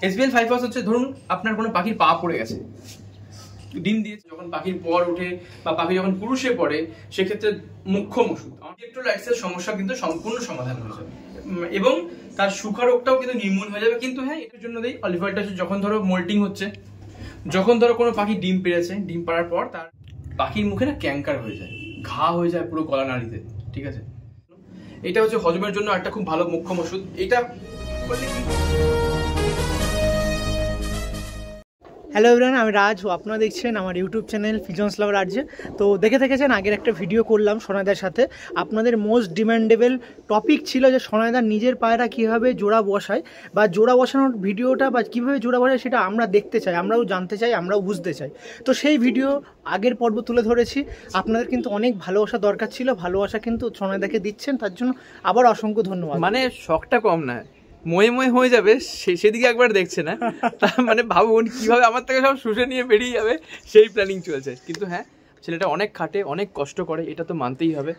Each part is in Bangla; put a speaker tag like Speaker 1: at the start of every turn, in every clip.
Speaker 1: SBL 5 Hours হচ্ছে ধরুন আপনার কোনো পাখির পা পড়ে গেছে, ডিম দিয়েছে, যখন পাখির পর ওঠে বা পাখি যখন পুরুষে পড়ে সেক্ষেত্রে মুখ্যম ওষুধ ইলেকট্রোলাইটসের সমস্যা কিন্তু সম্পূর্ণ সমাধান হয়ে যাবে এবং তার সুখারোগটাও কিন্তু নির্মূল হয়ে যাবে। কিন্তু হ্যাঁ, এটার জন্য দেই অলিভ অয়েলটা। যখন ধরো মোল্টিং হচ্ছে, যখন ধরো কোনো পাখি ডিম পেড়েছে, ডিম পাড়ার পর তার পাখির মুখে না ক্যাঙ্কার হয়ে যায়, ঘা হয়ে যায় পুরো গলা নাড়িতে, ঠিক আছে? এটা হচ্ছে হজমের জন্য একটা খুব ভালো মুখ্যম ওষুধ। এটা
Speaker 2: হ্যালো এভরিওয়ান, আমি রাজ, আপনারা দেখছেন আমার ইউটিউব চ্যানেল পিজনস লাভার রাজ্যে। তো দেখে থেকেছেন আগের একটা ভিডিও করলাম সোনাইদার সাথে। আপনাদের মোস্ট ডিমান্ডেবল টপিক ছিল যে সোনাইদার নিজের পায়রা কীভাবে জোড়া বসায় বা জোড়া বসানোর ভিডিওটা বা কীভাবে জোড়া বসায় সেটা আমরা দেখতে চাই, আমরাও জানতে চাই, আমরাও বুঝতে চাই। তো সেই ভিডিও আগের পর্ব তুলে ধরেছি। আপনাদের কিন্তু অনেক ভালোবাসা দরকার ছিল, ভালোবাসা কিন্তু সোনাইদাকে দিচ্ছেন, তার জন্য আবার অসংখ্য ধন্যবাদ।
Speaker 1: মানে শখটা কম না, ময়ে ময়ে হয়ে যাবে সেদিকে একবার দেখছে না, মানে ভাবুন কিভাবে আমার থেকে সব শুষে নিয়ে বেরিয়ে যাবে সেই প্ল্যানিং চলছে। কিন্তু হ্যাঁ, ছেলেটা অনেক খাটে, অনেক কষ্ট করে, এটা তো মানতেই হবে।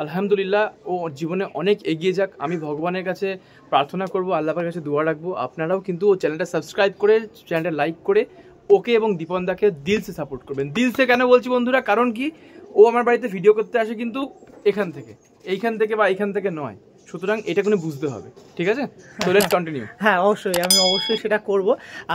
Speaker 1: আলহামদুলিল্লাহ, ও জীবনে অনেক এগিয়ে যাক, আমি ভগবানের কাছে প্রার্থনা করবো, আল্লাহর কাছে দোয়া রাখবো। আপনারাও কিন্তু ও চ্যানেলটা সাবস্ক্রাইব করে, চ্যানেলটা লাইক করে ওকে এবং দীপনদাকে দিলসে সাপোর্ট করবেন। দিলসে কেন বলছি বন্ধুরা, কারণ কি ও আমার বাড়িতে ভিডিও করতে আসে কিন্তু এইখান থেকে বা এইখান থেকে নয়, সুতরাং এটা কোনো বুঝতে হবে, ঠিক আছে? তো লেটস কন্টিনিউ।
Speaker 2: হ্যাঁ, অবশ্যই, আমি অবশ্যই সেটা করব।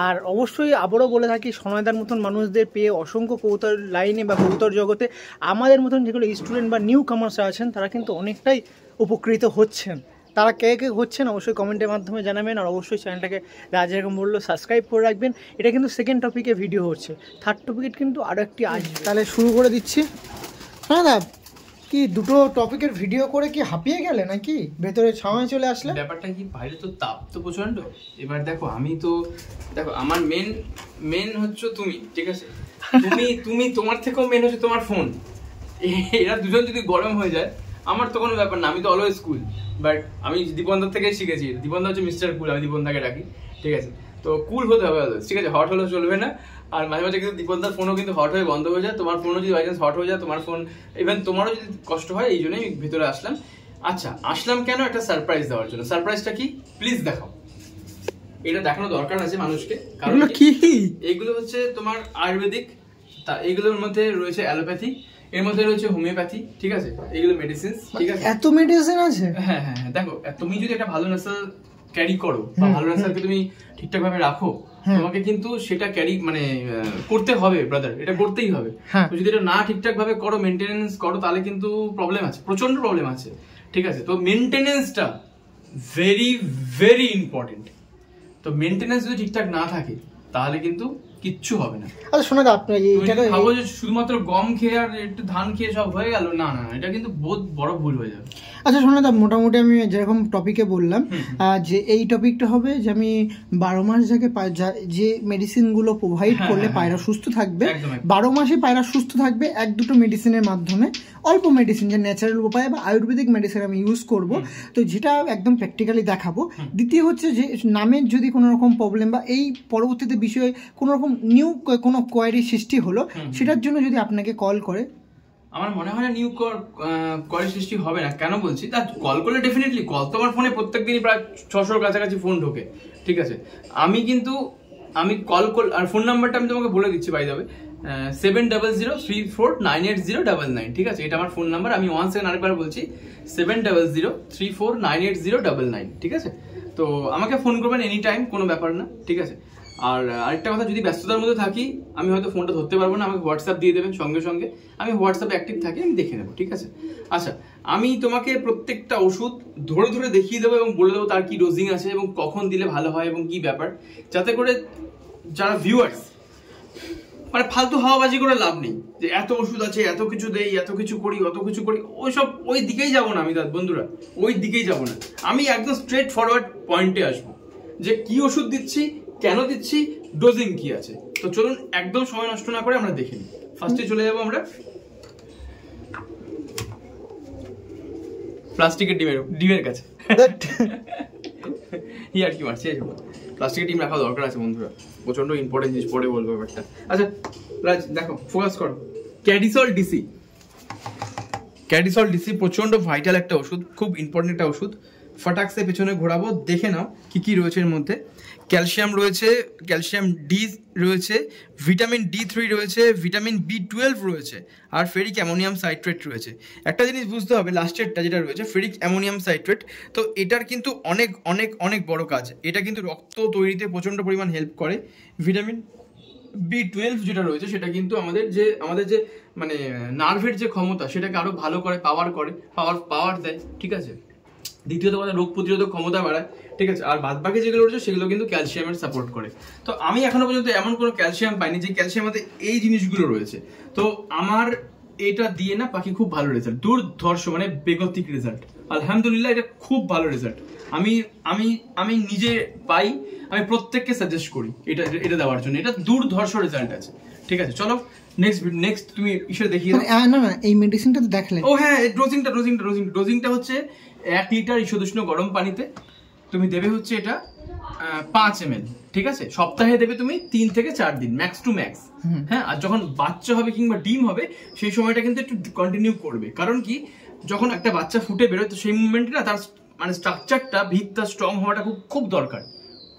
Speaker 2: আর অবশ্যই আবারও বলে থাকি, সোনাইদার মতন মানুষদের পেয়ে অসংখ্য কবুতর লাইনে বা কবুতর জগতে আমাদের মতন যেগুলো স্টুডেন্ট বা নিউ কামার্সরা আছেন তারা কিন্তু অনেকটাই উপকৃত হচ্ছেন। তারা কে কে হচ্ছেন অবশ্যই কমেন্টের মাধ্যমে জানাবেন। আর অবশ্যই চ্যানেলটাকে রাজ যেরকম বললো সাবস্ক্রাইব করে রাখবেন। এটা কিন্তু সেকেন্ড টপিকে ভিডিও হচ্ছে, থার্ড টপিকে কিন্তু আরও একটি আসবে। তাহলে শুরু করে দিচ্ছি। হ্যাঁ দা, কি দুটো টপিকের ভিডিও করে কি হাঁপিয়ে গেলে নাকি, ভেতরে ছাওয়ায় চলে আসলে?
Speaker 1: ব্যাপারটা কি, বাইরে তো তাপ তো প্রচন্ড। এবার দেখো, আমি তো দেখো আমার মেন হচ্ছে তুমি, ঠিক আছে? তুমি তোমার থেকেও মেন হচ্ছে তোমার ফোন। এরা দুজন যদি গরম হয়ে যায় আমার তো কোনো ব্যাপার না, আমি তো অলওয়েজ কুল। বাট আমি দীপনদার থেকে শিখেছি, দীপনদা হচ্ছে মিস্টার কুল, আমি দীপনদাকে ডাকি, ঠিক আছে? তো কুল হতে হবে অলওয়েজ, ঠিক আছে? হট হলে চলবে না। আর মাঝে মাঝে কিন্তু দীপনদার ফোনও কিন্তু হট হয়ে বন্ধ হয়ে যায়, তোমার ফোনও যদি বাই চান্স হট হয়ে যায়, তোমার ফোন ইভেন তোমারও যদি কষ্ট হয়, এই জন্যই ভিতরে আসলাম। আচ্ছা, আসলাম কেন? একটা সারপ্রাইজ দেওয়ার জন্য। সারপ্রাইজটা কি প্লিজ দেখাও। এটা দেখানো দরকার আছে মানুষকে, কারণ
Speaker 2: কি
Speaker 1: এগুলো হচ্ছে তোমার আয়ুর্বেদিক, তা এগুলোর মধ্যে রয়েছে অ্যালোপ্যাথি, এর মধ্যে রয়েছে হোমিওপ্যাথি, ঠিক আছে? এগুলো মেডিসিন, ঠিক আছে?
Speaker 2: এত মেডিসিন আছে?
Speaker 1: হ্যাঁ হ্যাঁ হ্যাঁ, দেখো তুমি যদি একটা ভালো নাসাল ক্যারি করো বা ভালো নাসালকে তুমি ঠিকঠাক ভাবে রাখো, তোমাকে কিন্তু সেটা ক্যারি মানে করতে হবে ব্রাদার, এটা করতেই হবে। তো যদি এটা না ঠিকঠাক ভাবে করো, মেনটেনেন্স করো, তাহলে কিন্তু প্রবলেম আছে, প্রচন্ড প্রবলেম আছে, ঠিক আছে? তো মেনটেনেন্সটা ভেরি ভেরি ইম্পর্টেন্ট। তো মেনটেনেন্স যদি ঠিকঠাক না থাকে তাহলে কিন্তু কিচ্ছু হবে না।
Speaker 2: আচ্ছা শোনো, আপনি
Speaker 1: ভাবো যে শুধুমাত্র গম খেয়ে আর একটু ধান খেয়ে সব হয়ে গেল, না না, এটা কিন্তু বহুত বড় ভুল হয়ে যাবে।
Speaker 2: আচ্ছা শোনো দা, মোটামুটি আমি যেরকম টপিকে বললাম যে এই টপিকটা হবে যে আমি 12 মাস যাকে যে মেডিসিনগুলো প্রোভাইড করলে পায়রা সুস্থ থাকবে, 12 মাসে পায়রা সুস্থ থাকবে, 1-2টো মেডিসিনের মাধ্যমে, অল্প মেডিসিন যে ন্যাচারাল উপায় বা আয়ুর্বেদিক মেডিসিন আমি ইউজ করব, তো যেটা একদম প্র্যাকটিক্যালি দেখাবো। দ্বিতীয় হচ্ছে যে নামের যদি কোনো রকম প্রবলেম বা এই পরবর্তীতে বিষয়ে কোনো রকম নিউ কোনো কোয়ারি সৃষ্টি হলো, সেটার জন্য যদি আপনাকে কল করে,
Speaker 1: আমার মনে হয় না নিউ কোয়ারি সৃষ্টি হবে না। কেন বলছি, তা কল করলে ডেফিনেটলি, কল তো আমার ফোনে প্রত্যেকদিনই প্রায় 600-র কাছাকাছি ফোন ঢোকে, ঠিক আছে? আমি কল আর ফোন নাম্বারটা আমি তোমাকে বলে দিচ্ছি, বাই দ্য ওয়ে, 7003498099, ঠিক আছে? এটা আমার ফোন নাম্বার। আমি 1 সেকেন্ড আরেকবার বলছি, 7003498099, ঠিক আছে? তো আমাকে ফোন করবেন এনি টাইম, কোনো ব্যাপার না, ঠিক আছে? আর আরেকটা কথা, যদি ব্যস্ততার মধ্যে থাকি, আমি হয়তো ফোনটা ধরতে পারবো না, আমাকে হোয়াটসঅ্যাপ দিয়ে দেবেন সঙ্গে সঙ্গে, আমি হোয়াটসঅ্যাপে অ্যাক্টিভ থাকি, আমি দেখে নেবো, ঠিক আছে? আচ্ছা, আমি তোমাকে প্রত্যেকটা ওষুধ ধরে ধরে দেখিয়ে দেবো এবং বলে দেবো তার কি ডোজিং আছে এবং কখন দিলে ভালো হয় এবং কি ব্যাপার, যাতে করে যারা ভিউয়ার্স মানে ফালতু হাওয়াবাজি করে লাভ নেই যে এত ওষুধ আছে, এত কিছু দেই, এত কিছু করি, অত কিছু করি, ওই দিকেই যাবো না আমি বন্ধুরা, ওই দিকেই যাবো না। আমি একদম স্ট্রেট ফরওয়ার্ড পয়েন্টে আসবো যে কি ওষুধ দিচ্ছি, কেন দিচ্ছি, ডোজিং কি আছে। তো চলুন একদম সময় নষ্ট না করে আমরা দেখে নিই। ফার্স্টে চলে যাবো আমরা প্লাস্টিকের ডিমের কাছে। আর কি মারছি, প্লাস্টিকের ডিম রাখা দরকার আছে বন্ধুরা, প্রচন্ড ইম্পর্টেন্ট জিনিস, পরে বলবো ব্যাপারটা। আচ্ছা রাজ, দেখো ফোকাস করো। ক্যাডিসল ডিসি প্রচন্ড ভাইটাল একটা ওষুধ, খুব ইম্পর্টেন্ট একটা ওষুধ। ফটাক্সে পেছনে ঘোরাবো, দেখে নাও কি কি রয়েছে এর মধ্যে। ক্যালসিয়াম রয়েছে, ক্যালসিয়াম ডি রয়েছে, ভিটামিন D3 রয়েছে, ভিটামিন B12 রয়েছে, আর ফেরিক অ্যামোনিয়াম সাইট্রেট রয়েছে। একটা জিনিস বুঝতে হবে, লাস্টেরটা যেটা রয়েছে ফেরিক অ্যামোনিয়াম সাইট্রেট, তো এটার কিন্তু অনেক অনেক অনেক বড় কাজ। এটা কিন্তু রক্ত তৈরিতে প্রচণ্ড পরিমাণ হেল্প করে। ভিটামিন B12 যেটা রয়েছে সেটা কিন্তু আমাদের যে মানে নার্ভের যে ক্ষমতা সেটাকে আরো ভালো করে, পাওয়ার দেয়, ঠিক আছে। দ্বিতীয়ত কথা, রোগ প্রতিরোধক ক্ষমতা বাড়ায়, ঠিক আছে। আর বাদ বাকি যেগুলো রয়েছে সেগুলো কিন্তু ক্যালসিয়ামের সাপোর্ট করে। তো আমি এখনো পর্যন্ত এমন কোনো ক্যালসিয়াম পাইনি যে ক্যালসিয়ামে এই জিনিসগুলো রয়েছে। তো আমার এটা দিয়ে না পাখি খুব ভালো রেজাল্ট, দুর্ধর্ষ মানে বেগতিক রেজাল্ট, আলহামদুলিল্লাহ। এটা খুব ভালো রেজাল্ট, আমি নিজে পাই, আমি প্রত্যেককে সাজেস্ট করি এটা দেওয়ার জন্য। এটা দুর্ধর্ষ রেজাল্ট আছে, ঠিক আছে। চলো নেক্সট তুমি ইসে দেখিয়ে দাও।
Speaker 2: না এই মেডিসিনটা তো দেখালে।
Speaker 1: ও হ্যাঁ, ডোজিংটা হচ্ছে 1 লিটার ঈষদুষ্ণ গরম পানিতে তুমি দেবে হচ্ছে এটা 5 ml, ঠিক আছে। সপ্তাহে দেবে তুমি 3 থেকে 4 দিন, ম্যাক্স টু ম্যাক্স। হ্যাঁ, আর যখন বাচ্চা হবে কিংবা ডিম হবে সেই সময়টা কিন্তু একটু কন্টিনিউ করবে। কারণ কি, যখন একটা বাচ্চা ফুটে বেরোয় তো সেই মুভমেন্টে না তার মানে স্ট্রাকচারটা, ভিতটা স্ট্রং হওয়াটা খুব দরকার,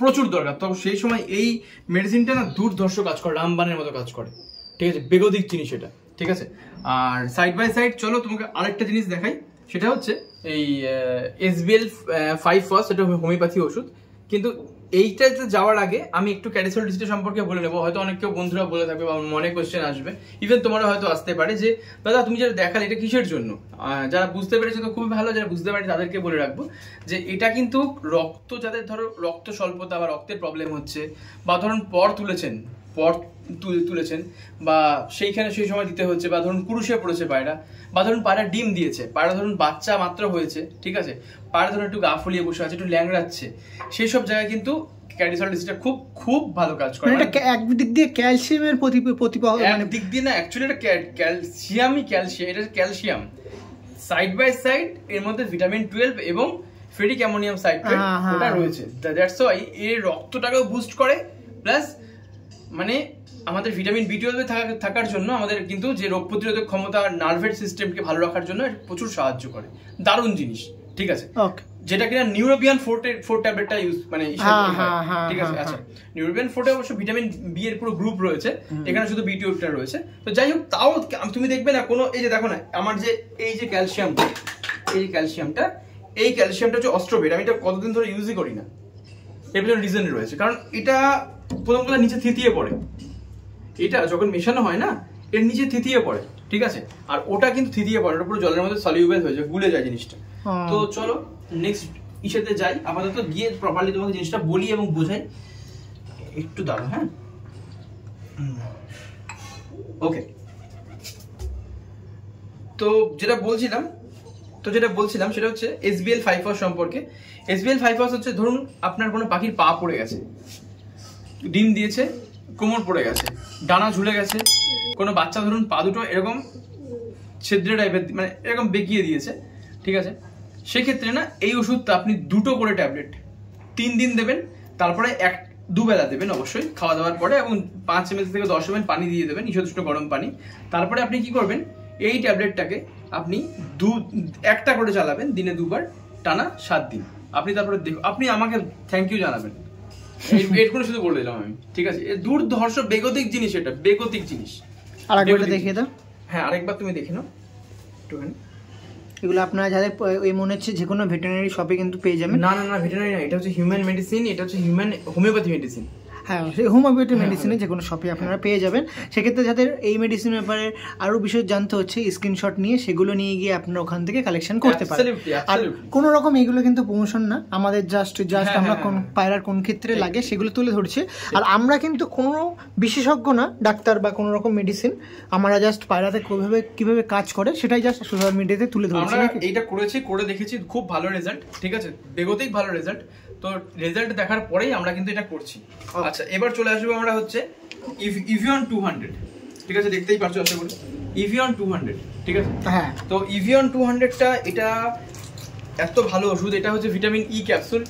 Speaker 1: প্রচুর দরকার। তো সেই সময় এই মেডিসিনটা না দুর্ধর্ষ কাজ করে, রামবানের মতো কাজ করে, ঠিক আছে। বেগতিক জিনিস এটা, ঠিক আছে। আর সাইড বাই সাইড চলো তোমাকে আরেকটা জিনিস দেখাই, সেটা হচ্ছে এই SBL 5 ফার্স্ট, এটা হোমিওপ্যাথি ওষুধ। কিন্তু এইটাতে যাওয়ার আগে আমি একটু ক্যাডিসল ডিজিটা সম্পর্কে বলে নেবো। হয়তো অনেক কেউ বন্ধুরা বলে থাকবে বা মনে কোয়েশ্চেন আসবে, ইভেন তোমারও হয়তো আসতে পারে যে দাদা তুমি যেটা দেখালে এটা কিসের জন্য। যারা বুঝতে পেরেছে তো খুবই ভালো, যারা বুঝতে পারে তাদেরকে বলে রাখবো যে এটা কিন্তু রক্ত, যাদের ধরো রক্ত স্বল্পতা বা রক্তের প্রবলেম হচ্ছে, বা ধরুন পর তুলেছেন বা সেইখানে সেই সময় দিতে হচ্ছে, বা ধরুন পুরুষে পড়েছে পায়রা, বা ধরুন পায়রা ডিম দিয়েছে, পায়রা ধরুন বাচ্চা মাত্র হয়েছে, ঠিক আছে, পায়রা ধরুন একটু গা ফুলিয়ে বসে আছে, একটু ল্যাংড়াচ্ছে, সেই সব জায়গায় কিন্তু ক্যাডিসল ডিজিটা খুব ভালো কাজ করে।
Speaker 2: এটা একদিক দিয়ে ক্যালসিয়ামের
Speaker 1: মানে দিক দিয়ে না, অ্যাকচুয়ালি এটা ক্যালসিয়াম, এটা ক্যালসিয়াম সাইড বাই সাইড, এর মধ্যে ভিটামিন 12 এবং ফেরিক অ্যামোনিয়াম সাইট্রেট ওটা রয়েছে। দ্যাটস ওয়াই এর রক্তটাকেও বুস্ট করে, প্লাস মানে আমাদের ভিটামিন B12 থাকার জন্য আমাদের কিন্তু যে রোগ প্রতিরোধক ক্ষমতা, নার্ভের সিস্টেমকে ভালো রাখার জন্য প্রচুর সাহায্য করে। দারুণ জিনিস, ঠিক আছে। যেটা কিনা নিউরোবিয়ান 4 ট্যাবলেটটা ইউজ মানে ঠিক আছে। আচ্ছা, নিউরোবিয়ান 4 অবশ্য ভিটামিন B এর পুরো গ্রুপ রয়েছে, এখানে শুধু B12টা রয়েছে। তো যাই হোক, তাও তুমি দেখবে না কোনো, এই যে দেখো না আমার যে এই যে ক্যালসিয়ামটা, এই ক্যালসিয়ামটা হচ্ছে অস্ট্রোবেট, আমি এটা কতদিন ধরে ইউজই করি না। এর পেছনে রিজন রয়েছে, কারণ এটা প্রথম কথা নিচে থিতিয়ে পড়ে, এটা যখন মেশানো হয় না এর নিচে থিতিয়ে পড়ে, ঠিক আছে। আর ওটা কিন্তু থিতিয়ে পড়ে, ওটা পুরো জলের মধ্যে সলিউবল হয়ে যায়, গুলে যায় জিনিসটা। তো চলো নেক্সট ইসেতে যাই, আপাতত গিয়ে প্রপারলি তোমাকে জিনিসটা বলি এবং বোঝাই। একটু দাঁড়াও, হ্যাঁ, ওকে। তো যেটা বলছিলাম সেটা হচ্ছে SBL 5 ফার্স্ট সম্পর্কে। SBL 5 ফার্স্ট হচ্ছে, ধরুন আপনার কোনো পাখির পা পড়ে গেছে, ডিম দিয়েছে, কোমর পড়ে গেছে, ডানা ঝুলে গেছে, কোনো বাচ্চা ধরুন পা দুটো এরকম ছিদ্রে টাইপের মানে এরকম বেঁকিয়ে দিয়েছে, ঠিক আছে। সেক্ষেত্রে না এই ওষুধটা আপনি 2টো করে ট্যাবলেট 3 দিন দেবেন, তারপরে 2 বেলা দেবেন অবশ্যই খাওয়া দাওয়ার পরে, এবং 5 ml থেকে 10 ml পানি দিয়ে দেবেন, ঈষদুষ্ণ গরম পানি। তারপরে আপনি কি করবেন, এই ট্যাবলেটটাকে আপনি একটা করে চালাবেন দিনে 2 বার, টানা 7 দিন। আপনি তারপরে আপনি আমাকে থ্যাংক ইউ জানাবেন। এরকম শুধু বলে দিলাম আমি, ঠিক আছে। দুর্ধর্ষ বেগতিক জিনিস, এটা বেগতিক জিনিস।
Speaker 2: আরেকবার দেখিয়ে দাও।
Speaker 1: হ্যাঁ, আরেকবার তুমি দেখে নাও একটুখানি।
Speaker 2: এগুলো আপনারা যাদের ওই মনে হচ্ছে যে কোনো ভেটেরিনারি শপে কিন্তু পেয়ে যাবেন।
Speaker 1: না, ভেটেরিনারি না, এটা হচ্ছে হিউম্যান মেডিসিন, এটা হচ্ছে হিউম্যান হোমিওপ্যাথি মেডিসিন।
Speaker 2: হ্যাঁ, সেই হোমিওপ্যাথি মেডিসিনে যে কোনো শপে আপনারা পেয়ে যাবেন। সেক্ষেত্রে যাদের এই মেডিসিনের ব্যাপারে আরও বিষয় জানতে হচ্ছে, স্ক্রিনশট নিয়ে সেগুলো নিয়ে গিয়ে আপনারা ওখান থেকে কালেকশন করতে পারেন। আর কোনো রকম এইগুলো কিন্তু প্রমোশন না, আমাদের জাস্ট আমরা কোন পায়রার কোন ক্ষেত্রে লাগে সেগুলো তুলে ধরছি। আর আমরা কিন্তু কোনো বিশেষজ্ঞ না, ডাক্তার বা কোনো রকম মেডিসিন, আমরা জাস্ট পায়রাতে কিভাবে কাজ করে সেটাই জাস্ট সোশ্যাল মিডিয়াতে তুলে ধরছি।
Speaker 1: আমরা এইটা করে দেখেছি, খুব ভালো রেজাল্ট, ঠিক আছে, বেগতিক ভালো রেজাল্ট। তো রেজাল্ট দেখার পরেই আমরা কিন্তু এটা করছি। আচ্ছা, এবার চলে আসবো আমরা হচ্ছে ইভিয়ন 200, ঠিক আছে, দেখতেই পাচ্ছ আশা করি ইভিয়ন 200, ঠিক আছে।
Speaker 2: হ্যাঁ,
Speaker 1: তো ইভিয়ন 200টা এটা এত ভালো ওষুধ, এটা হচ্ছে vitamin E capsule,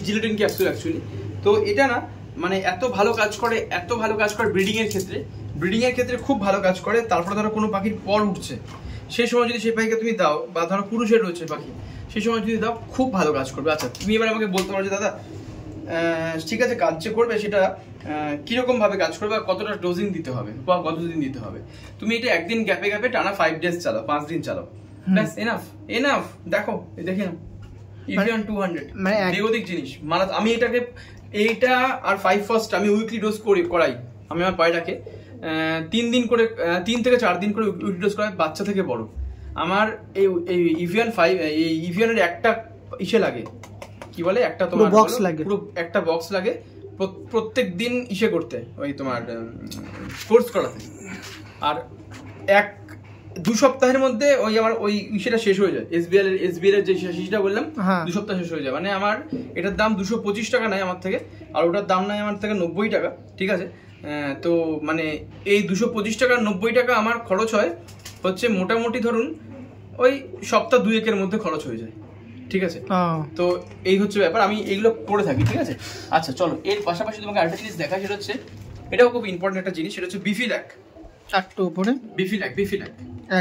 Speaker 1: gelatin capsule actually. তো এটা না মানে এত ভালো কাজ করে ব্রিডিং এর ক্ষেত্রে খুব ভালো কাজ করে। তারপরে ধরো কোনো পাখির পর উঠছে, সেই সময় যদি সেই পাখিকে তুমি দাও, বা ধরো পুরুষের রয়েছে পাখি, সেই সময় যদি দাও খুব ভালো কাজ করবে। আচ্ছা, তুমি এবার আমাকে বলতে পারো যে দাদা ঠিক আছে, কাজ যে করবে সেটা কিরকম ভাবে কাজ করবে, কতটা ডোজিং দিতে হবে বা কতদিন দিতে হবে। তুমি এটা একদিন গ্যাপে গ্যাপে টানা 5 ডেজ চালাও, 5 দিন চালাও, ব্যাস এনাফ। দেখো দেখে নাও ইভিয়ন 200 মানে বেগতিক জিনিস। মানে আমি এইটা আর 5 ফার্স্ট আমি উইকলি ডোজ করাই। আমি আমার পায়রাকে 3 দিন করে 3 থেকে 4 দিন করে উইকলি ডোজ করাই, বাচ্চা থেকে বড়। আমার এই ইভিয়ন 5 এই ইভিয়নের একটা ইসে লাগে, কি বলে, একটা তোমার বক্স লাগে, পুরো একটা বক্স লাগে প্রত্যেক দিন ইসে করতে, ওই তোমার কোর্স করাতে। আর 1-2 সপ্তাহের মধ্যে ওই আমার ওই ইসেটা শেষ হয়ে যায়। এসবিএল এর যে শিশিটা বললাম 2 সপ্তাহ শেষ হয়ে যায়। মানে আমার এটার দাম 225 টাকা নেয় আমার থেকে, আর ওটার দাম নেয় আমার থেকে 90 টাকা, ঠিক আছে। তো মানে এই 225 টাকা 90 টাকা আমার খরচ হচ্ছে মোটামুটি ধরুন ওই সপ্তাহ 2-1 মধ্যে খরচ হয়ে যায়, ঠিক আছে। তো এই হচ্ছে ব্যাপার, আমি এইগুলো করে থাকি, ঠিক আছে। আচ্ছা চলো, এর পাশাপাশি তোমাকে আরেকটা জিনিস দেখা, সেটা হচ্ছে এটাও খুব ইম্পর্টেন্ট একটা জিনিস, সেটা হচ্ছে বিফিল্যাক।
Speaker 2: একটু উপরে বিফিল্যাক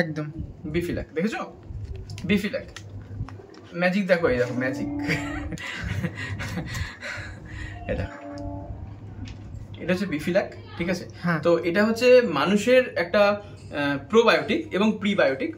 Speaker 2: একদম
Speaker 1: বিফিল্যাক, দেখেছো বিফিল্যাক ম্যাজিক, দেখো এই দেখো ম্যাজিক এটা হচ্ছে বিফিল্যাক, ঠিক আছে। তো এটা হচ্ছে মানুষের একটা প্রোবায়োটিক এবং প্রিবায়োটিক,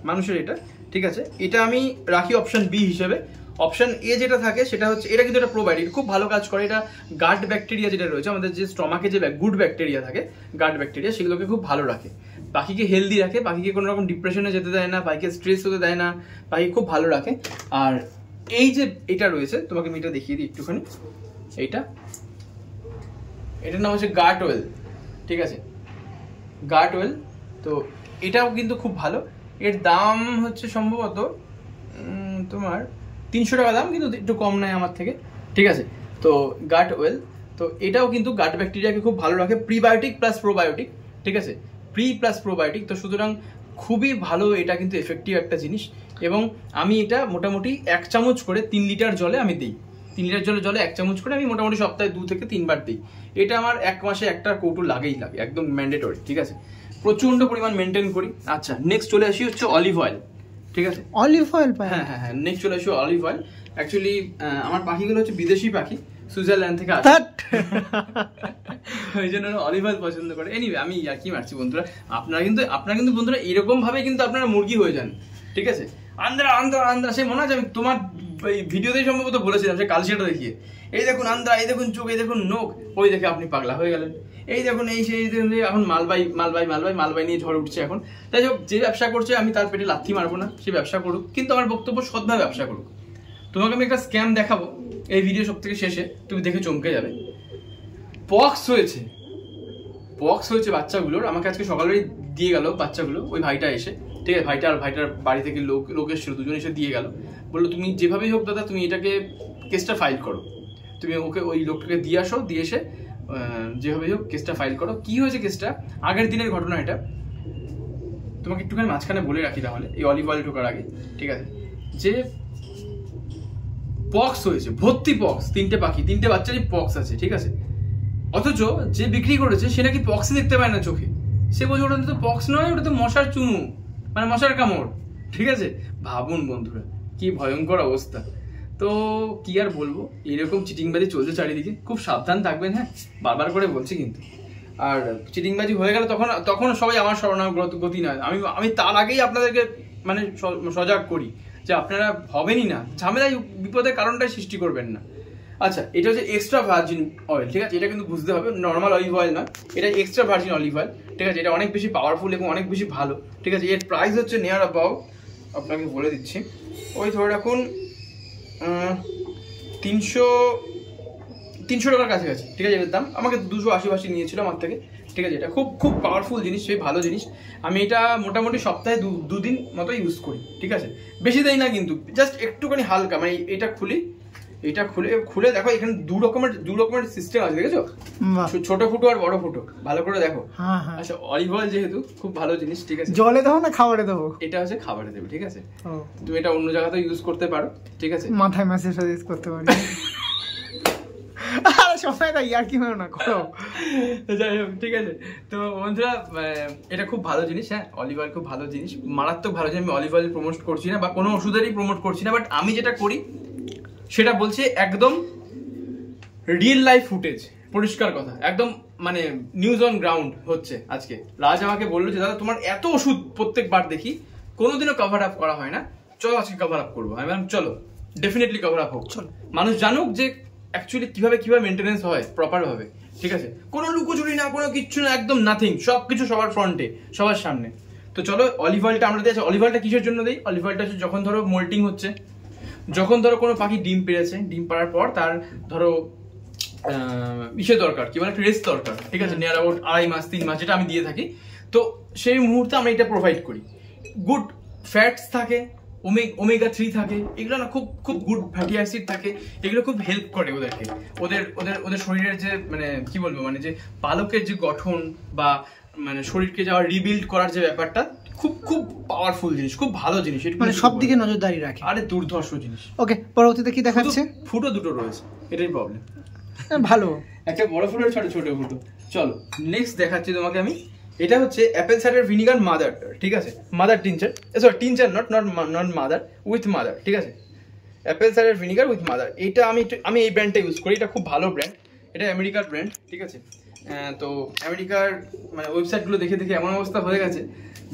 Speaker 1: মানুষের এটা, ঠিক আছে। এটা আমি রাখি অপশন বি হিসেবে। অপশন এ যেটা থাকে সেটা হচ্ছে, এটা কিন্তু একটা প্রোবায়োটিক, খুব ভালো কাজ করে। এটা গাট ব্যাকটেরিয়া যেটা রয়েছে আমাদের, যে স্টমাকে যে গুড ব্যাকটেরিয়া থাকে, গাট ব্যাকটেরিয়া, সেগুলোকে খুব ভালো রাখে, পাখিকে হেলদি রাখে, পাখিকে কোনো রকম ডিপ্রেশনে যেতে দেয় না, পাখিকে স্ট্রেস হতে দেয় না, পাখি খুব ভালো রাখে। আর এই যে এটা রয়েছে, তোমাকে আমি এটা দেখিয়ে দিই একটুখানি, এটার নাম হচ্ছে গাট ওয়েল, ঠিক আছে, গাট ওয়েল। তো এটাও কিন্তু খুব ভালো। এর দাম হচ্ছে সম্ভবত তোমার 300 টাকা দাম, কিন্তু একটু কম নেয় আমার থেকে, ঠিক আছে। তো গাট ওয়েল, তো এটাও কিন্তু গাট ব্যাকটেরিয়াকে খুব ভালো রাখে, প্রিবায়োটিক প্লাস প্রোবায়োটিক, ঠিক আছে, প্রি প্লাস প্রোবায়োটিক। তো সুতরাং খুবই ভালো, এটা কিন্তু এফেক্টিভ একটা জিনিস। এবং আমি এটা মোটামুটি 1 চামচ করে 3 লিটার জলে আমি দিই, 3 লিটার জলে 1 চামচ করে আমি মোটামুটি সপ্তাহে 2 থেকে 3 বার দিই। এটা আমার 1 মাসে একটা কৌটো লাগে, একদম ম্যান্ডেটরি, ঠিক আছে, প্রচন্ড পরিমাণ মেনটেন করি। আচ্ছা নেক্সট চলে আসি হচ্ছে অলিভ অয়েল, ঠিক আছে।
Speaker 2: অলিভ অয়েল,
Speaker 1: হ্যাঁ নেক্সট চলে আসি অলিভ অয়েল। অ্যাকচুয়ালি আমার পাখিগুলো হচ্ছে বিদেশি পাখি, সুইজারল্যান্ড থেকে আসে, ওই জন্য অলিভ অয়েল পছন্দ করে। এনিওয়ে আমি কি মারছি বন্ধুরা, আপনারা কিন্তু বন্ধুরা এরকম ভাবে কিন্তু আপনারা মুরগি হয়ে যান, ঠিক আছে। আন্দ্রা সে মনে আছে আমি তোমার ভিডিওতেই সম্ভবত বলেছিলাম, সে কালসিয়াটা দেখিয়ে, এই দেখুন আন্দ্রা, এই দেখুন চোখ, এই দেখুন নোখ, ওই দেখে আপনি পাগলা হয়ে গেলেন। এই দেখুন এই সেই এখন মালবাই নিয়ে ঝড় উঠছে এখন। তাই হোক, যে ব্যবসা করছে আমি তার পেটে লাথি মারবো না, সে ব্যবসা করুক, কিন্তু আমার বক্তব্য সৎভাবে ব্যবসা করুক। তোমাকে আমি একটা স্ক্যাম দেখাবো এই ভিডিও সব থেকে শেষে, তুমি দেখে চমকে যাবে। পক্স হয়েছে বাচ্চাগুলোর, আমাকে আজকে সকালে দিয়ে গেল বাচ্চাগুলো, ওই ভাইটা এসে, ঠিক আছে, ভাইটার বাড়ি থেকে লোক এসেছিল, 2জন এসে দিয়ে গেল, বললো তুমি যেভাবেই হোক দাদা তুমি এটাকে কেসটা ফাইল করো, তুমি ওকে ওই লোকটাকে দিয়ে আসো, দিয়ে এসে যেভাবেই হোক কেসটা ফাইল করো। কি হয়েছে কেসটা, আগের দিনের ঘটনা এটা, তোমাকে একটুখানি মাঝখানে বলে রাখি তাহলে, এই অলিভ অয়েল ঢোকার আগে, ঠিক আছে। যে পক্স হয়েছে, ভর্তি পক্স, 3টে পাখি, 3টে বাচ্চারই পক্স আছে, ঠিক আছে। অথচ যে বিক্রি করেছে সে নাকি পক্সই দেখতে পায় না চোখে, সে বলছে ওটা তো পক্স নয়, ওটা তো মশার চুমু, মানে মশার কামড়, ঠিক আছে। ভাবুন বন্ধুরা কি ভয়ঙ্কর অবস্থা। তো কি আর বলবো, এরকম চিটিংবাজি চলছে চারিদিকে, খুব সাবধান থাকবেন, হ্যাঁ, বারবার করে বলছি কিন্তু। আর চিটিংবাজি হয়ে গেলে তখন সবাই আমার শরণাগতি নয়, আমি তার আগেই আপনাদেরকে মানে সজাগ করি যে আপনারা হবেনই না, ঝামেলায় বিপদের কারণটাই সৃষ্টি করবেন না। আচ্ছা, এটা হচ্ছে এক্সট্রা ভার্জিন অয়েল, ঠিক আছে, এটা কিন্তু বুঝতে হবে, নর্মাল অলিভ অয়েল নয়, এটা এক্সট্রা ভার্জিন অলিভ অয়েল, ঠিক আছে। এটা অনেক বেশি পাওয়ারফুল এবং অনেক বেশি ভালো, ঠিক আছে। এর প্রাইস হচ্ছে নিয়ার অ্যাবাউট, আপনাকে বলে দিচ্ছি, ওই ধরে রাখুন 300 টাকার কাছাকাছি, ঠিক আছে। এর দাম আমাকে 280 নিয়েছিল আমার থেকে, ঠিক আছে। এটা খুব পাওয়ারফুল জিনিস, সেই ভালো জিনিস। আমি এটা মোটামুটি সপ্তাহে 2 দিন মতো ইউজ করি, ঠিক আছে, বেশি দেই না কিন্তু, জাস্ট একটুখানি হালকা, মানে এটা খুলে দেখো, এখানে দু রকমের সিস্টেম আছে, দেখেছো, ছোট ফুটো আর বড় ফুটো, ভালো করে দেখো। আচ্ছা, অলিভ অয়েল যেহেতু খুব ভালো জিনিস, ঠিক আছে,
Speaker 2: জলে দেবো না খাবারে দেবো,
Speaker 1: এটা হচ্ছে খাবারে দেবে, ঠিক আছে। তুমি এটা অন্য জায়গাতে ইউজ করতে পারো, ঠিক আছে,
Speaker 2: মাথায় ম্যাসেজ ইউজ করতে পারি। সময় তাই আর কি হয় না করো,
Speaker 1: যাই হোক, ঠিক আছে। তো বন্ধুরা এটা খুব ভালো জিনিস, হ্যাঁ, অলিভ অয়েল খুব ভালো জিনিস, মারাত্মক ভালো জিনিস। আমি অলিভ অয়েল প্রমোট করছি না বা কোনো ওষুধেরই প্রমোট করছি না, বাট আমি যেটা করি সেটা বলছি একদম রিয়েল লাইফ ফুটেজ, পরিষ্কার কথা, একদম মানে নিউজ অন গ্রাউন্ড হচ্ছে আজকে। রাজ আমাকে বললো যে দাদা তোমার এত ওষুধ প্রত্যেকবার দেখি কোনোদিনও কভার আপ করা হয় না, চলো আজকে কভার আপ করবো। আমি বললাম চলো ডেফিনেটলি কভার আপ হোক, মানুষ জানুক যে অ্যাকচুয়ালি কিভাবে মেনটেনেন্স হয় প্রপার ভাবে, ঠিক আছে? কোনো লুকোচুরি না, কোনো কিচ্ছু না, একদম নাথিং, সবকিছু সবার ফ্রন্টে, সবার সামনে। তো চলো অলিভ অয়েলটা আমরা দিয়েছি। অলিভ অয়েলটা কিসের জন্য দিই? অলিভ অয়েলটা হচ্ছে যখন ধরো মোল্টিং হচ্ছে, যখন ধরো কোনো পাখি ডিম পেড়েছে, ডিম পাড়ার পর তার ধরো ইসে দরকার, কি মানে রেস্ট দরকার, ঠিক আছে, নিয়ার অ্যাবাউট 2.5 মাস 3 মাস, যেটা আমি দিয়ে থাকি। তো সেই মুহূর্তে আমরা এটা প্রোভাইড করি। গুড ফ্যাটস থাকে, ওমেগা 3 থাকে, এগুলো না খুব খুব গুড ফ্যাটি অ্যাসিড থাকে, এগুলো খুব হেল্প করে ওদেরকে, ওদের ওদের ওদের শরীরের যে মানে কি বলবো, মানে যে পালকের যে গঠন বা মানে শরীরকে যাওয়ার রিবিল্ড করার যে ব্যাপারটা, খুব খুব পাওয়ারফুল জিনিস, খুব ভালো জিনিস,
Speaker 2: মানে সব দিকে নজরদারি রাখে।
Speaker 1: আরে দুর্ধর্ষ জিনিস।
Speaker 2: ওকে, পরবর্তীতে কি দেখাচ্ছে?
Speaker 1: ফুটো দুটো রয়েছে, এটাই প্রবলেম।
Speaker 2: ভালো, একটা
Speaker 1: বড় ফুটো, ছোট ছোট ফুটো। চলো নেক্সট দেখাচ্ছি তোমাকে আমি। এটা হচ্ছে অ্যাপেল সাইডার ভিনিগার মাদার, ঠিক আছে, mother tincture, sorry tincture not mother, with mother, ঠিক আছে, apple cider vinegar with mother. এটা আমি এই ব্র্যান্ডটা ইউজ করি, এটা খুব ভালো ব্র্যান্ড, এটা আমেরিকার ব্র্যান্ড, ঠিক আছে। তো আমেরিকার মানে ওয়েবসাইটগুলো দেখে দেখে এমন অবস্থা হয়ে গেছে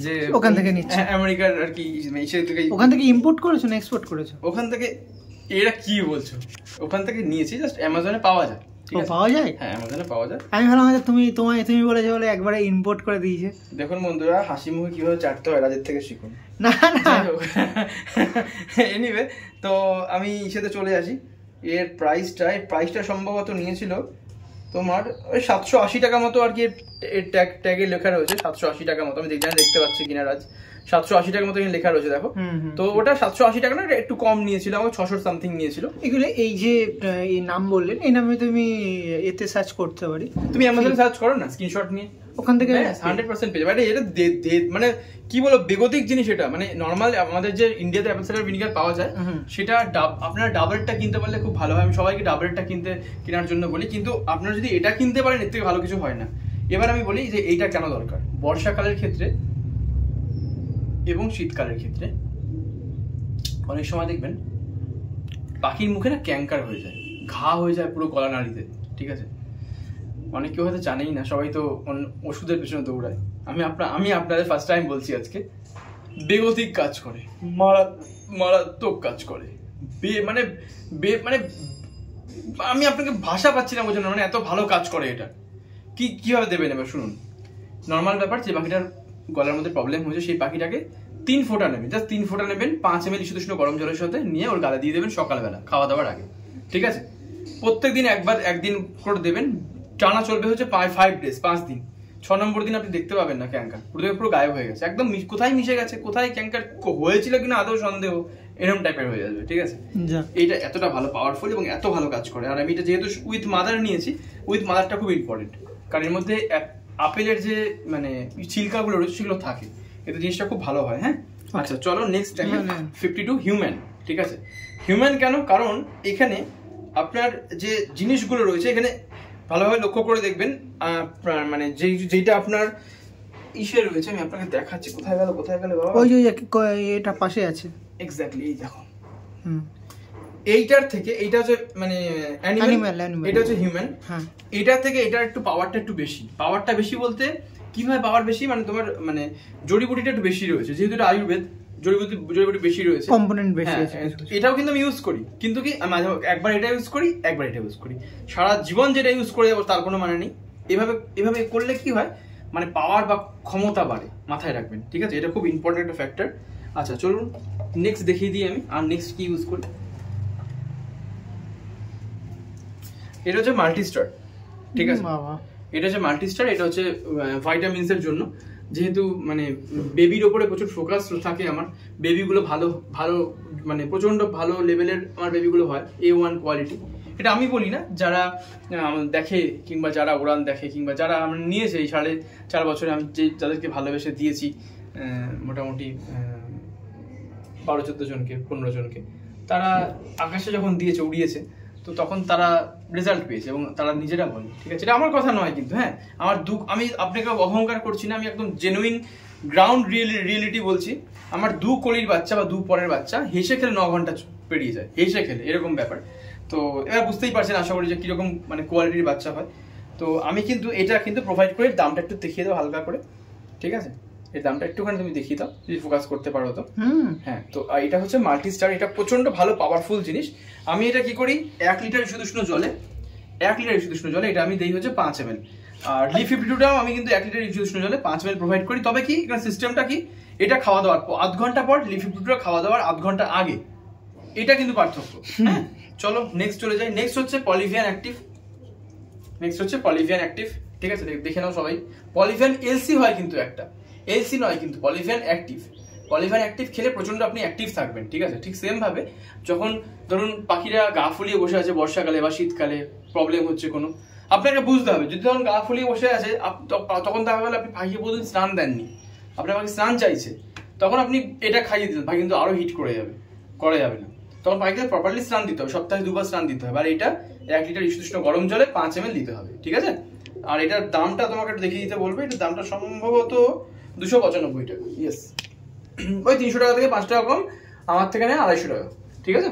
Speaker 1: যে
Speaker 2: ওখান থেকে নিচ্ছে,
Speaker 1: আমেরিকার আর কি,
Speaker 2: ওখান থেকে ইম্পোর্ট করেছো না এক্সপোর্ট করেছো?
Speaker 1: ওখান থেকে। এরা কি বলছো? ওখান থেকে নিয়েছি, জাস্ট অ্যামাজনে পাওয়া যায়,
Speaker 2: পাওয়া যায়,
Speaker 1: হ্যাঁ অ্যামাজনে পাওয়া যায়।
Speaker 2: আমি ভাবলাম তুমি বলেছো বলে একবারে ইম্পোর্ট করে দিয়েছে।
Speaker 1: দেখুন বন্ধুরা, হাসি মুখে কিভাবে চাটতে হয় রাজের থেকে শিখুন।
Speaker 2: না না,
Speaker 1: এনিওয়ে, তো আমি ইসেতে চলে আসি। এর প্রাইসটা সম্ভবত নিয়েছিল তোমার ওই 780 টাকা মতো আর কি, ট্যাগে লেখা রয়েছে 780 টাকা মতো। আমি দেখতে পাচ্ছি কিনা রাজ, 780 টাকা মতো লেখা রয়েছে, দেখো। তো ওটা 780 টাকা না, একটু কম নিয়েছিল, আমার 600 সামথিং নিয়েছিল।
Speaker 2: এগুলো এই যে এই নাম বললেন, এই নামে তুমি এতে সার্চ করতে পারি,
Speaker 1: তুমি অ্যামাজনে সার্চ করো না, স্ক্রিনশট নিয়ে
Speaker 2: ওখান থেকে
Speaker 1: 100% পেয়ে যাবে। এটা মানে কি বলো, বেগতিক জিনিস এটা। মানে নর্মাল আমাদের যে ইন্ডিয়াতে অ্যাপেল সাইডার ভিনিগার পাওয়া যায়, সেটা আপনারা ডাবলটা কিনতে পারলে খুব ভালো হয়। আমি সবাইকে ডাবলটা কেনার জন্য বলি, কিন্তু আপনারা যদি এটা কিনতে পারেন এর থেকে ভালো কিছু হয় না। এবার আমি বলি যে এইটা কেন দরকার বর্ষাকালের ক্ষেত্রে এবং শীতকালের ক্ষেত্রে। অনেক সময় দেখবেন পাখির মুখে না ক্যাঙ্কার হয়ে যায়, ঘা হয়ে যায় পুরো গলা নাড়িতে, ঠিক আছে। অনেক কেউ হয়তো জানেই না, সবাই তো ওষুধের পেছনে দৌড়ায়। আমি আপনাদের ফার্স্ট টাইম বলছি আজকে, বেগতিক কাজ করে, মারাত্মক কাজ করে, মানে আমি আপনাকে ভাষা পাচ্ছি না বোঝানোর, মানে এত ভালো কাজ করে এটা। কিভাবে দেবেন এবার শুনুন। নর্মাল ব্যাপার, যে পাখিটার গলার মধ্যে প্রবলেম হয়েছে সেই পাখিটাকে 3 ফোঁটা নেবেন, জাস্ট 3 ফোঁটা নেবেন 5 ml ইস্যুদুষ্ণ গরম জলের সাথে নিয়ে ওর গালে দিয়ে দেবেন সকালবেলা খাওয়া দাওয়ার আগে, ঠিক আছে। প্রত্যেকদিন একদিন করে দেবেন, টানা চলবে হচ্ছে 5 days, 5 দিন। 6 নম্বর দিন আপনি দেখতে পাবেন না ক্যাঙ্কার, পুরো গায়েব হয়ে গেছে, একদম কোথায় মিশে গেছে, কোথায় ক্যাঙ্কার হয়েছিল কিনা আদৌ সন্দেহ, এরকম টাইপের হয়ে যাবে, ঠিক আছে। এইটা এতটা ভালো পাওয়ারফুল এবং এত ভালো কাজ করে। আর আমি এটা যেহেতু উইথ মাদার নিয়েছি, উইথ মাদারটা খুব ইম্পর্টেন্ট, কারণ এর মধ্যে আপেলের যে মানে ছিলকাগুলো রয়েছে সেগুলো থাকে, এতে জিনিসটা খুব ভালো হয়। হ্যাঁ, আচ্ছা চলো নেক্সট 52 হিউম্যান, ঠিক আছে। হিউম্যান কেন? কারণ এখানে আপনার যে জিনিসগুলো রয়েছে এখানে ভালোভাবে লক্ষ্য করে দেখবেন, মানে যেটা আপনার ইসে রয়েছে, আমি আপনাকে দেখাচ্ছি। কোথায় গেল বাবা?
Speaker 2: ওই যে এটা পাশে আছে,
Speaker 1: এক্স্যাক্টলি, এই দেখো। এইটার থেকে এইটা হচ্ছে মানে অ্যানিমাল, এটা হচ্ছে হিউম্যান। এটার থেকে এটার একটু পাওয়ারটা একটু বেশি। পাওয়ারটা বেশি বলতে কিভাবে পাওয়ার বেশি, মানে তোমার মানে জড়িবুটিটা একটু বেশি রয়েছে, যেহেতু এটা আয়ুর্বেদ, জড়িবুটি বেশি রয়েছে, কম্পোনেন্ট বেশি আছে। এটাও কিন্তু আমি ইউজ করি, কিন্তু কি আমি একবার এটা ইউজ করি, একবার এটা ইউজ করি, সারা জীবন যেটা ইউজ করে যাবো তার কোনো মানে নেই। এভাবে করলে কি হয়, মানে পাওয়ার বা ক্ষমতা বাড়ে, মাথায় রাখবেন, ঠিক আছে। এটা খুব ইম্পর্টেন্ট একটা ফ্যাক্টর। আচ্ছা চলুন নেক্সট দেখিয়ে দিই আমি, আর নেক্সট কি ইউজ করি। এটা হচ্ছে মাল্টিস্টার, ঠিক আছে। এটা হচ্ছে মাল্টিস্টার, এটা হচ্ছে ভাইটামিনস এর জন্য। যেহেতু মানে বেবির ওপরে প্রচুর ফোকাস থাকে, আমার বেবিগুলো ভালো মানে প্রচন্ড ভালো লেভেলের আমার বেবিগুলো হয়, A1 কোয়ালিটি। এটা আমি বলি না, যারা দেখে কিংবা যারা উড়ান দেখে কিংবা যারা আমরা নিয়েছে এই 4.5 বছরে, আমি যাদেরকে ভালোবেসে দিয়েছি মোটামুটি 12-14 জনকে 15 জনকে, তারা আকাশে যখন উড়িয়েছে, তো তখন তারা রেজাল্ট পেয়েছে এবং তারা নিজেরা বলে, ঠিক আছে। এটা আমার কথা নয় কিন্তু, হ্যাঁ, আমার আমি আপনাকে অহংকার করছি না, আমি একদম জেনুইন গ্রাউন্ড রিয়েলিটি বলছি। আমার 2 কলির বাচ্চা বা 2 পরের বাচ্চা হেসে খেলে 9 ঘন্টা পেরিয়ে যায়, হেসে খেলে, এরকম ব্যাপার। তো এবার বুঝতেই পারছেন আশা করি যে কিরকম মানে কোয়ালিটির বাচ্চা হয়। তো আমি কিন্তু এটা কিন্তু প্রোভাইড করে, দামটা একটু দেখিয়ে দাও হালকা করে, ঠিক আছে? এর দামটা একটুখানি তুমি দেখিয়ে দাও যদি ফোকাস করতে পারো তো। হ্যাঁ, তো এটা হচ্ছে মাল্টি স্টার, এটা প্রচন্ড ভালো পাওয়ারফুল জিনিস। আমি এটা কি করি, 1 লিটার বিশুদ্ধ উষ্ণ জলে, 1 লিটার বিশুদ্ধ উষ্ণ জলে এটা আমি দেই হচ্ছে 5 ml। আর Li52টাও আমি কিন্তু 1 লিটার বিশুদ্ধ উষ্ণ জলে 5 ml প্রোভাইড করি। তবে কি এখানে সিস্টেমটা কি, এটা খাওয়া দাওয়ার আধ ঘন্টা পর, Li52টা খাওয়া দাওয়ার আধ ঘন্টা আগে, এটা কিন্তু পার্থক্য। হ্যাঁ, চলো নেক্সট চলে যাই। নেক্সট হচ্ছে পলিভিয়ান অ্যাক্টিভ। নেক্সট হচ্ছে পলিভিয়ান অ্যাক্টিভ, ঠিক আছে? দেখে নাও সবাই। পলিভিয়ান এলসি হয় কিন্তু একটা, এলসি নয় কিন্তু, পলিভিয়ান অ্যাক্টিভ। পলিভিয়ান অ্যাক্টিভ খেলে প্রচন্ড আপনি অ্যাক্টিভ থাকবেন, ঠিক আছে? ঠিক সেম ভাবে যখন ধরুন পাখিরা গা ফুলিয়ে বসে আছে বর্ষাকালে বা শীতকালে, প্রবলেম হচ্ছে কোনো, আপনাকে বুঝতে হবে যদি ধরুন গা ফুলিয়ে বসে আছে তখন দেখা গেল আপনি পাখিকে বলুন স্নান দেননি, আপনার পাখি স্নান চাইছে, তখন আপনি এটা খাইয়ে দিলেন, পাখি কিন্তু আরো হিট করে যাবে, করা যাবে না। তখন পাখিকে প্রপারলি স্নান দিতে হবে, সপ্তাহে 2 বার স্নান দিতে হবে। আর এটা 1 লিটার বিশুদ্ধ গরম জলে 5 ml দিতে হবে, ঠিক আছে? আর এটার দামটা তোমাকে একটু দেখিয়ে দিতে বলবো। এটার দামটা সম্ভবত 295 টাকা, ইয়েস, ওই 300 টাকা থেকে 5 টাকা কম, আমার থেকে নেয় 250 টাকা, ঠিক আছে?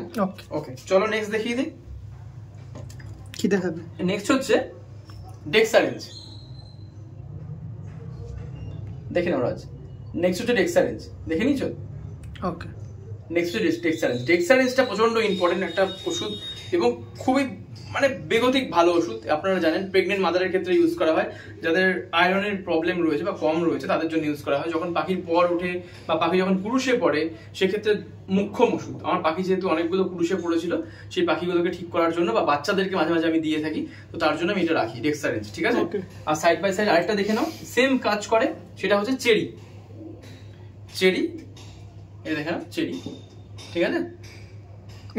Speaker 1: ওকে, চলো নেক্সট দেখিয়ে দিই।
Speaker 2: কি দেখাবে?
Speaker 1: নেক্সট হচ্ছে ডেক্সারেঞ্জ, দেখে নাও রাজ। নেক্সট হচ্ছে ডেক্সারেঞ্জ, দেখে নিচ্ছ?
Speaker 2: ওকে,
Speaker 1: নেক্সট হচ্ছে ডেক্সারেঞ্জ। ডেক্সারেঞ্জটা প্রচন্ড ইম্পর্টেন্ট একটা ওষুধ এবং খুবই মানে বেগতিক ভালো ওষুধ। আপনারা জানেন প্রেগনেন্ট মাদারের ক্ষেত্রে ইউজ করা হয়, যাদের আয়রনের প্রবলেম রয়েছে বা কম রয়েছে তাদের জন্য ইউজ করা হয়। যখন পাখির পর ওঠে বা পাখি যখন পুরুষে পড়ে সেক্ষেত্রে মুখ্যম ওষুধ। আমার পাখি যেহেতু অনেকগুলো পুরুষে পড়েছিল, সেই পাখিগুলোকে ঠিক করার জন্য বা বাচ্চাদেরকে মাঝে মাঝে আমি দিয়ে থাকি, তো তার জন্য আমি এটা রাখি, ডেক্সারেঞ্জ, ঠিক আছে? আর সাইড বাই সাইড আরেকটা দেখে নাও, সেম কাজ করে, সেটা হচ্ছে চেরি। চেরি, এই দেখে নাও চেরি, ঠিক আছে?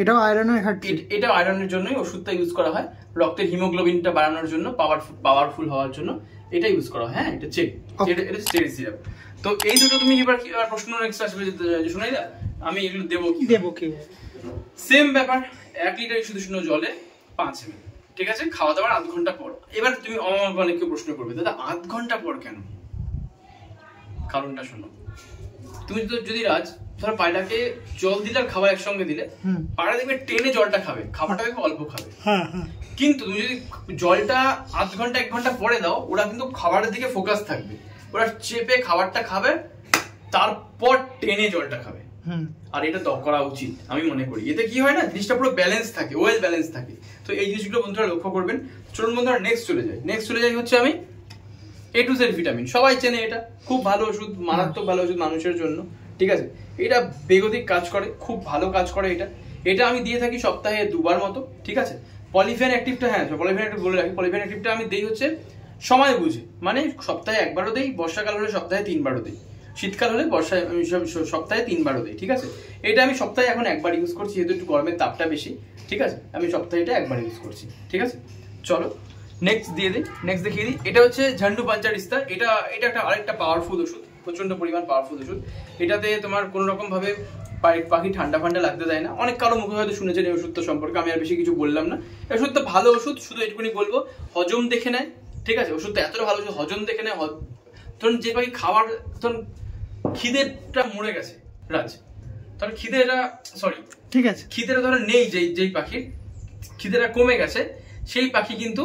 Speaker 2: এটাও আয়রনের ঘাটতি,
Speaker 1: এটা আয়রনের জন্যই ওষুধটা ইউজ করা হয়, রক্তের হিমোগ্লোবিনটা বাড়ানোর জন্য, পাওয়ারফুল হওয়ার জন্য এটা ইউজ করা হয়। হ্যাঁ, এটা চেরি, এটা চেরি সিরাপ। তো এই দুটো তুমি এবার প্রশ্ন নেক্সট আসবে যে শোনাই দা আমি এগুলো দেবো কি? সেম ব্যাপার, 1 লিটার বিশুদ্ধ উষ্ণ জলে 5 ml, ঠিক আছে? খাওয়া দাওয়ার আধ ঘন্টা পর। এবার তুমি অনেকে প্রশ্ন করবে, দাদা আধ ঘন্টা পর কেন? কারণটা শোনো। তুমি যদি রাজ ধরো পায়রাকে জল দিলে আর খাবার একসঙ্গে দিলে, পায়রা দেখবে টেনে জলটা খাবে, খাবারটা দেখবে অল্প খাবে। কিন্তু তুমি যদি জলটা আধ ঘন্টা 1 ঘন্টা পরে দাও, ওরা কিন্তু খাবারের দিকে ফোকাস থাকবে, ওরা চেপে খাবারটা খাবে, তারপর টেনে জলটা খাবে। আর এটা করা উচিত আমি মনে করি। এতে কি হয় না, জিনিসটা পুরো ব্যালেন্স থাকে, ওয়েল ব্যালেন্স থাকে। তো এই জিনিসগুলো বন্ধুরা লক্ষ্য করবেন। চলুন বন্ধুরা নেক্সট চলে যাই হচ্ছে আমি A to Z ভিটামিন। সবাই চেনে, এটা খুব ভালো ওষুধ, মারাত্মক ভালো ওষুধ মানুষের জন্য, ঠিক আছে? এটা বেগতিক কাজ করে, খুব ভালো কাজ করে এটা আমি দিয়ে থাকি সপ্তাহে 2 বার মতো, ঠিক আছে? পলিভিয়ান অ্যাক্টিভটা, হ্যাঁ পলিভিয়ান অ্যাক্টিভ বলে রাখি, পলিভিয়ান অ্যাক্টিভটা আমি দেই হচ্ছে সময় বুঝে, মানে সপ্তাহে 1 বারও দেই, বর্ষাকাল হলে সপ্তাহে 3 বারও দেই, শীতকাল হলে সপ্তাহে 3 বারও দেই, ঠিক আছে? এটা আমি সপ্তাহে এখন 1 বার ইউজ করছি, যেহেতু একটু গরমের তাপটা বেশি, ঠিক আছে? আমি সপ্তাহে এটা 1 বার ইউজ করছি, ঠিক আছে? চলো নেক্সট দেখিয়ে দিই। এটা হচ্ছে ঝান্ডু পাঞ্চারিস্তা। এটা একটা আরেকটা পাওয়ারফুল ওষুধ, প্রচন্ড পরিমাণ পাওয়ারফুল ওষুধ। এটাতে তোমার কোনো রকম ভাবে পাখি ঠান্ডা লাগতে দেয় না। অনেক কারো মুখে হয়তো শুনেছেন এই ওষুধটা সম্পর্কে, আমি আর বেশি কিছু বললাম না। এই ওষুধটা ভালো ওষুধ, শুধু এটুকুনি বলবো হজম দেখে নেয়, ঠিক আছে? ওষুধটা এতটা ভালো ওষুধ, হজম দেখে নেয়। ধরুন যে পাখি খাবার, ধরুন খিদেটা মরে গেছে রাজ, ধরুন খিদেটা
Speaker 2: ঠিক আছে,
Speaker 1: খিদেটা ধরো নেই, যেই পাখির খিদেটা কমে গেছে, সেই পাখি কিন্তু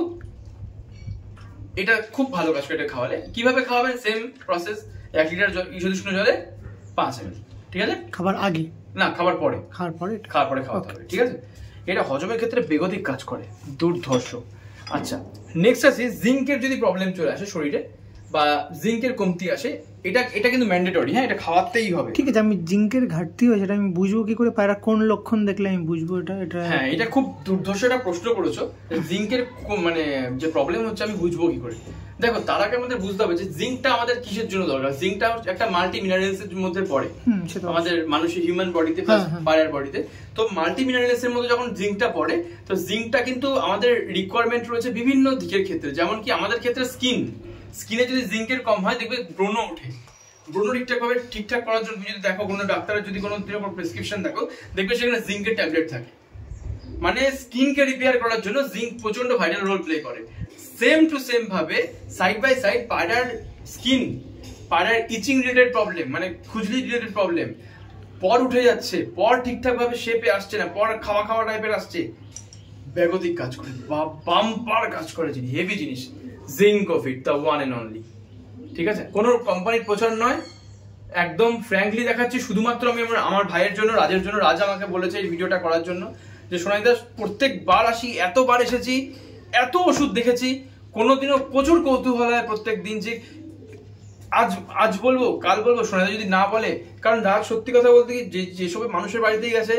Speaker 1: এটা খুব ভালো কাজ করে। এটা খাওয়ালে কিভাবে খাওয়াবেন, সেম প্রসেস, 1 লিটার বিশুদ্ধ উষ্ণ জলে 5 ml, ঠিক আছে?
Speaker 2: খাবার আগে
Speaker 1: না, খাবার পরে খাওয়াতে হবে, ঠিক আছে? এটা হজমের ক্ষেত্রে বেগতিক কাজ করে, দুর্ধর্ষ। আচ্ছা, নেক্সট আছে জিঙ্কের যদি প্রবলেম চলে আসে শরীরে বা জিঙ্কের কমতি আসে, এটা কিন্তু ম্যান্ডেটরি, হ্যাঁ, এটা খাওয়াতেই হবে,
Speaker 2: ঠিক আছে? আমি জিঙ্কের ঘাটতি হয় সেটা আমি বুঝবো কি করে? পায়রা কোন লক্ষণ দেখলে আমি বুঝবো এটা?
Speaker 1: হ্যাঁ, এটা খুব দুর্ধর্ষ একটা প্রশ্ন করেছো। জিঙ্কের মানে যে প্রবলেম হচ্ছে আমি বুঝবো কি করে? দেখো, তার আগে আমাদের বুঝতে হবে যে জিঙ্কটা আমাদের কিসের জন্য দরকার। জিঙ্কটা একটা মাল্টি মিনারেলস এর মধ্যে পড়ে আমাদের মানুষের হিউম্যান বডিতে প্লাস পায়রার বডিতে। তো মাল্টি মিনারেলস এর মধ্যে যখন জিঙ্কটা পড়ে, তো জিঙ্কটা কিন্তু আমাদের রিকোয়ারমেন্ট রয়েছে বিভিন্ন দিকের ক্ষেত্রে। যেমন কি আমাদের ক্ষেত্রে স্কিনে যদি জিঙ্কের কম হয়, দেখবে ব্রণ ওঠে। ব্রণ ঠিকঠাক করার জন্য যদি দেখো কোনো ডাক্তারের যদি কোনো প্রেসক্রিপশন দেখো, দেখবে সেখানে জিঙ্কের ট্যাবলেট থাকে। মানে স্কিনকে রিপেয়ার করার জন্য জিঙ্ক প্রচন্ড ভাইটাল রোল প্লে করে। সেম টু সেম ভাবে সাইড বাই সাইড পায়রার স্কিন, পায়রার ইচিং রিলেটেড প্রবলেম, মানে খুজলি রিলেটেড প্রবলেম, পর উঠে যাচ্ছে, পর ঠিকঠাক ভাবে শেপে আসছে না, পর খাওয়া টাইপের আসছে, বেগতিক কাজ করে, বাম্পার কাজ করে, জিনিস হেভি জিনিস। জিঙ্কোফিট, দ্য ওয়ান এন্ড অনলি। ঠিক আছে, কোনো কোম্পানির প্রচার নয়, একদম ফ্র্যাঙ্কলি দেখাচ্ছি। শুধুমাত্র আমি আমার ভাইয়ের জন্য, রাজের জন্য। রাজ আমাকে বলেছে এই ভিডিওটা করার জন্য যে সোনাইদা প্রত্যেকবার আসি, এতবার এসেছি, এত ওষুধ দেখেছি, কোনোদিনও প্রচুর কৌতূহল হয় প্রত্যেক দিন যে আজ বলবো কাল বলবো, সোনাইদা যদি না বলে। কারণ রাজ সত্যি কথা বলতে কি, যেসব মানুষের বাড়িতেই গেছে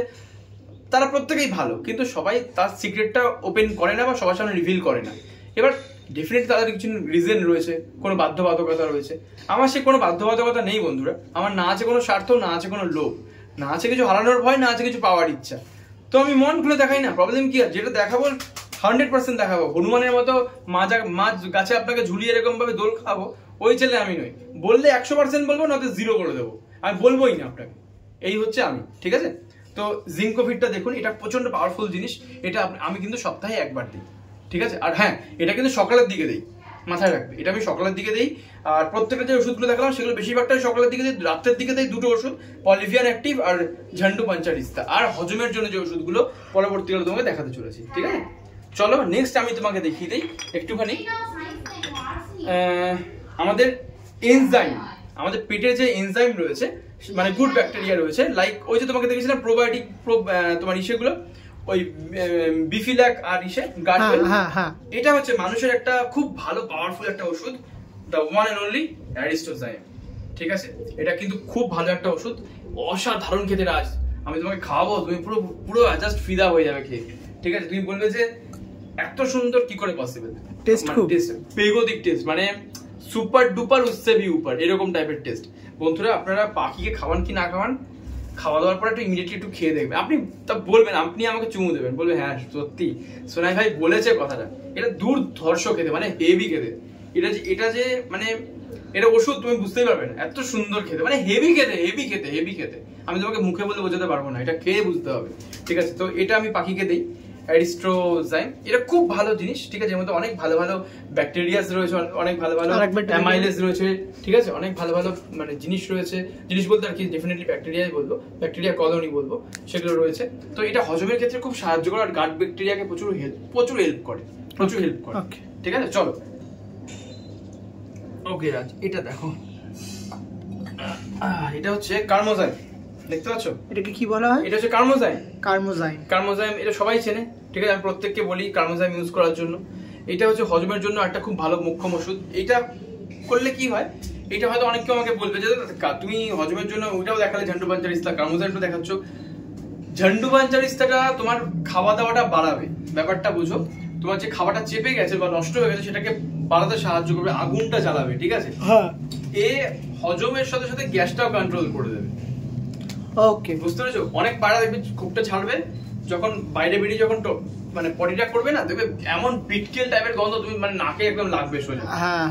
Speaker 1: তারা প্রত্যেকেই ভালো, কিন্তু সবাই তার সিক্রেটটা ওপেন করে না বা সবার সামনে রিভিল করে না। এবার ডেফিনেটলি তাদের কিছু রিজন রয়েছে, কোনো বাধ্যবাধকতা রয়েছে। আমার সে কোনো বাধ্যবাধকতা নেই বন্ধুরা। আমার না আছে কোনো স্বার্থ, না আছে কোনো লোভ, না আছে কিছু হারানোর ভয়, না আছে কিছু পাওয়ার ইচ্ছা। তো আমি মন খুলে দেখাই না, প্রবলেম কি আছে? যেটা দেখাবো 100% দেখাবো। হনুমানের মতো মাছ গাছে আপনাকে ঝুলিয়ে এরকম ভাবে দোল খাবো, ওই ছেলে আমি নই। বললে 100% বলবো, নয়তো 0 করে দেবো। আমি বলবোই না আপনাকে, এই হচ্ছে আমি। ঠিক আছে, তো জিঙ্কোফিটটা দেখুন, এটা প্রচন্ড পাওয়ারফুল জিনিস। এটা আমি কিন্তু সপ্তাহে একবার দিই। ঠিক আছে, আর হ্যাঁ, এটা কিন্তু সকালের দিকে দেই, মাথায় রাখবে। এটা আমি সকালের দিকে দেই। আর প্রত্যেকটা যে ওষুধগুলো দেখালাম সেগুলো বেশিরভাগটাই সকালের দিকে দিই। রাত্রের দিকে দেই 2টো ওষুধ, পলিভিয়ান অ্যাক্টিভ আর ঝান্ডু পাঞ্চারিস্তা। আর হজমের জন্য যে ওষুধগুলো পরবর্তীকালে তোমাকে দেখাতে চলেছি। ঠিক আছে, চলো নেক্সট আমি তোমাকে দেখিয়ে দিই একটুখানি আমাদের এনজাইম। আমাদের পেটের যে এনজাইম রয়েছে, মানে গুড ব্যাকটেরিয়া রয়েছে, লাইক ওই যে তোমাকে দেখেছিলাম প্রোবায়োটিক, তোমার ইসেগুলো, ওই বিফিল্যাক আর ইসে গার্ডওয়েল। এটা হচ্ছে মানুষের একটা খুব ভালো পাওয়ারফুল একটা ওষুধ, দ্য ওয়ান এন্ড অনলি অ্যারিস্টোজাইম। ঠিক আছে, এটা কিন্তু খুব ভালো একটা ওষুধ, অসাধারণ খেতে। রাজ, আমি তোমাকে খাওয়াবো, তুমি পুরো পুরো জাস্ট ফিদা হয়ে যাবে খেয়ে। ঠিক আছে, তুমি বলবে যে এত সুন্দর কি করে পসিবল। টেস্ট খুব বেগতিক টেস্ট, মানে সুপার ডুপার উসসে ভি উপর, এরকম টাইপের টেস্ট। বন্ধুরা, আপনারা পাখিকে খাওয়ান কি না খাওয়ান, খাওয়া দাওয়ার পর একটু ইমিডিয়েটলি একটু খেয়ে দেখবেন। আপনি তা বলবেন, আপনি আমাকে চুমু দেবেন, বলবে হ্যাঁ সত্যি সোনাই ভাই বলেছে কথাটা। এটা দুর্ধর্ষ খেতে, মানে হেভি খেতে। এটা যে মানে এটা ওষুধ, তুমি বুঝতেই পারবে না, এত সুন্দর খেতে, মানে হেভি খেতে, হেভি খেতে, হেভি খেতে। আমি তোমাকে মুখে বলে বোঝাতে পারবো না, এটা খেয়ে বুঝতে হবে। ঠিক আছে, তো এটা আমি পাখিকে দিই, অ্যারিস্টোজাইম। এটা খুব ভালো জিনিস। ঠিক আছে, এর মধ্যে অনেক ভালো ভালো ব্যাকটেরিয়াস রয়েছে, অনেক ভালো ভালো অ্যামাইলেজ রয়েছে। ঠিক আছে, অনেক ভালো ভালো মানে জিনিস রয়েছে। জিনিস বলতে আর কি, ডেফিনেটলি ব্যাকটেরিয়াই বলবো, ব্যাকটেরিয়া কলোনি বলবো, সেগুলো রয়েছে। তো এটা হজমের ক্ষেত্রে খুব সাহায্য করে, আর গাট ব্যাকটেরিয়াকে প্রচুর হেল্প করে। ঠিক আছে, চলো ওকে রাজ, এটা দেখো, এটা হচ্ছে কার্মোজাইম, দেখতে পাচ্ছ? এটাকে কি বলা হয়? এটা হচ্ছে কার্মোজাইম। কার্মোজাইম এটা সবাই চেনে। ঠিক আছে, আমি প্রত্যেককে বলি কার্মোজাইম ইউজ করার জন্য। এটা হচ্ছে হজমের জন্য একটা খুব ভালো মুখ্যম ওষুধ। এটা করলে কি হয়, এটা হয়তো অনেক কেউ আমাকে বলবে যে তুমি হজমের জন্য ওইটাও দেখালে, ঝান্ডু পাঞ্চারিস্তা, কার্মোজাইমটা দেখাচ্ছ। ঝান্ডু পাঞ্চারিস্তাটা তোমার খাওয়া দাওয়াটা বাড়াবে, ব্যাপারটা বুঝো। তোমার যে খাবারটা চেপে গেছে বা নষ্ট হয়ে গেছে সেটাকে বাড়াতে সাহায্য করবে, আগুনটা জ্বালাবে। ঠিক আছে, এ হজমের সাথে সাথে গ্যাসটাও কন্ট্রোল করে দেবে। ওকে, বুঝতে পেরেছো? অনেক পায়রা দেখবে খুবটা ছাড়বে, যখন বাইরে বেরিয়ে যখন মানে পটিটা করবে না, দেখবে এমন পিটকেল টাইপের গন্ধ, তুমি মানে নাকে একদম লাগবে সোজা।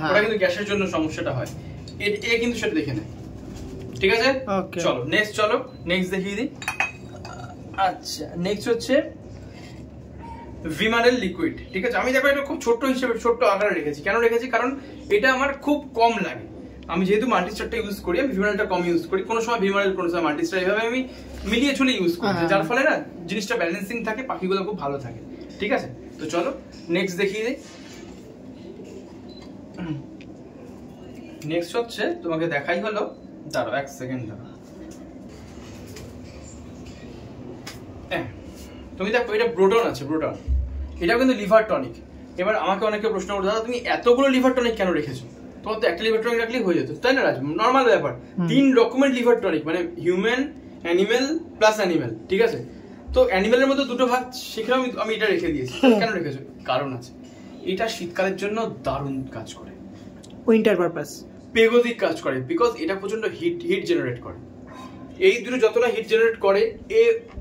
Speaker 1: ওটা কিন্তু গ্যাসের জন্য সমস্যাটা হয়। এ কিন্তু সেটা দেখে নেয়। ঠিক আছে, চলো নেক্সট দেখিয়ে দিই। আচ্ছা, নেক্সট হচ্ছে ভিমারেল লিকুইড। ঠিক আছে, আমি দেখো এটা খুব ছোট্ট আকারে রেখেছি। কেন রেখেছি? কারণ এটা আমার খুব কম লাগে। আমি যেহেতু মাল্টিস্টারটা ইউজ করি, আমি ভিমারেলটা কম ইউজ করি। কোনো সময় ভিমারেল, কোনো সময় মাল্টিস্টার, এইভাবে আমি মিলিয়ে চলে ইউজ করি, যার ফলে না জিনিসটা ব্যালেন্সিং থাকে, পাখিগুলো খুব ভালো থাকে। ঠিক আছে, তো চলো নেক্সট দেখিয়ে দিই। নেক্সট হচ্ছে তোমাকে দেখাই হলো, দাঁড়াও 1 সেকেন্ড দাঁড়াও। তুমি দেখো, এটা ব্রোটন আছে, ব্রোটন। এটাও কিন্তু লিভার টনিক। এবার আমাকে অনেকে প্রশ্ন করতে, দাদা তুমি এতগুলো লিভার টনিক কেন রেখেছো? তোমার তো একটা লিভার টনিক রাখলেই হয়ে যেত, তাই না রাজ? নর্মাল ব্যাপার। 3 রকমের লিভার টনিক, মানে হিউম্যান, অ্যানিমেল প্লাস অ্যানিমেল। ঠিক আছে, তো অ্যানিমেলের মধ্যে 2টো ভাগ, সেখানে আমি এটা রেখে দিয়েছি। কেন রেখেছো? কারণ আছে, এটা শীতকালের জন্য দারুণ কাজ করে, উইন্টার পারপাস, বেগতিক কাজ করে। বিকজ এটা প্রচন্ড হিট জেনারেট করে। এই দুটো যতটা হিট জেনারেট করে,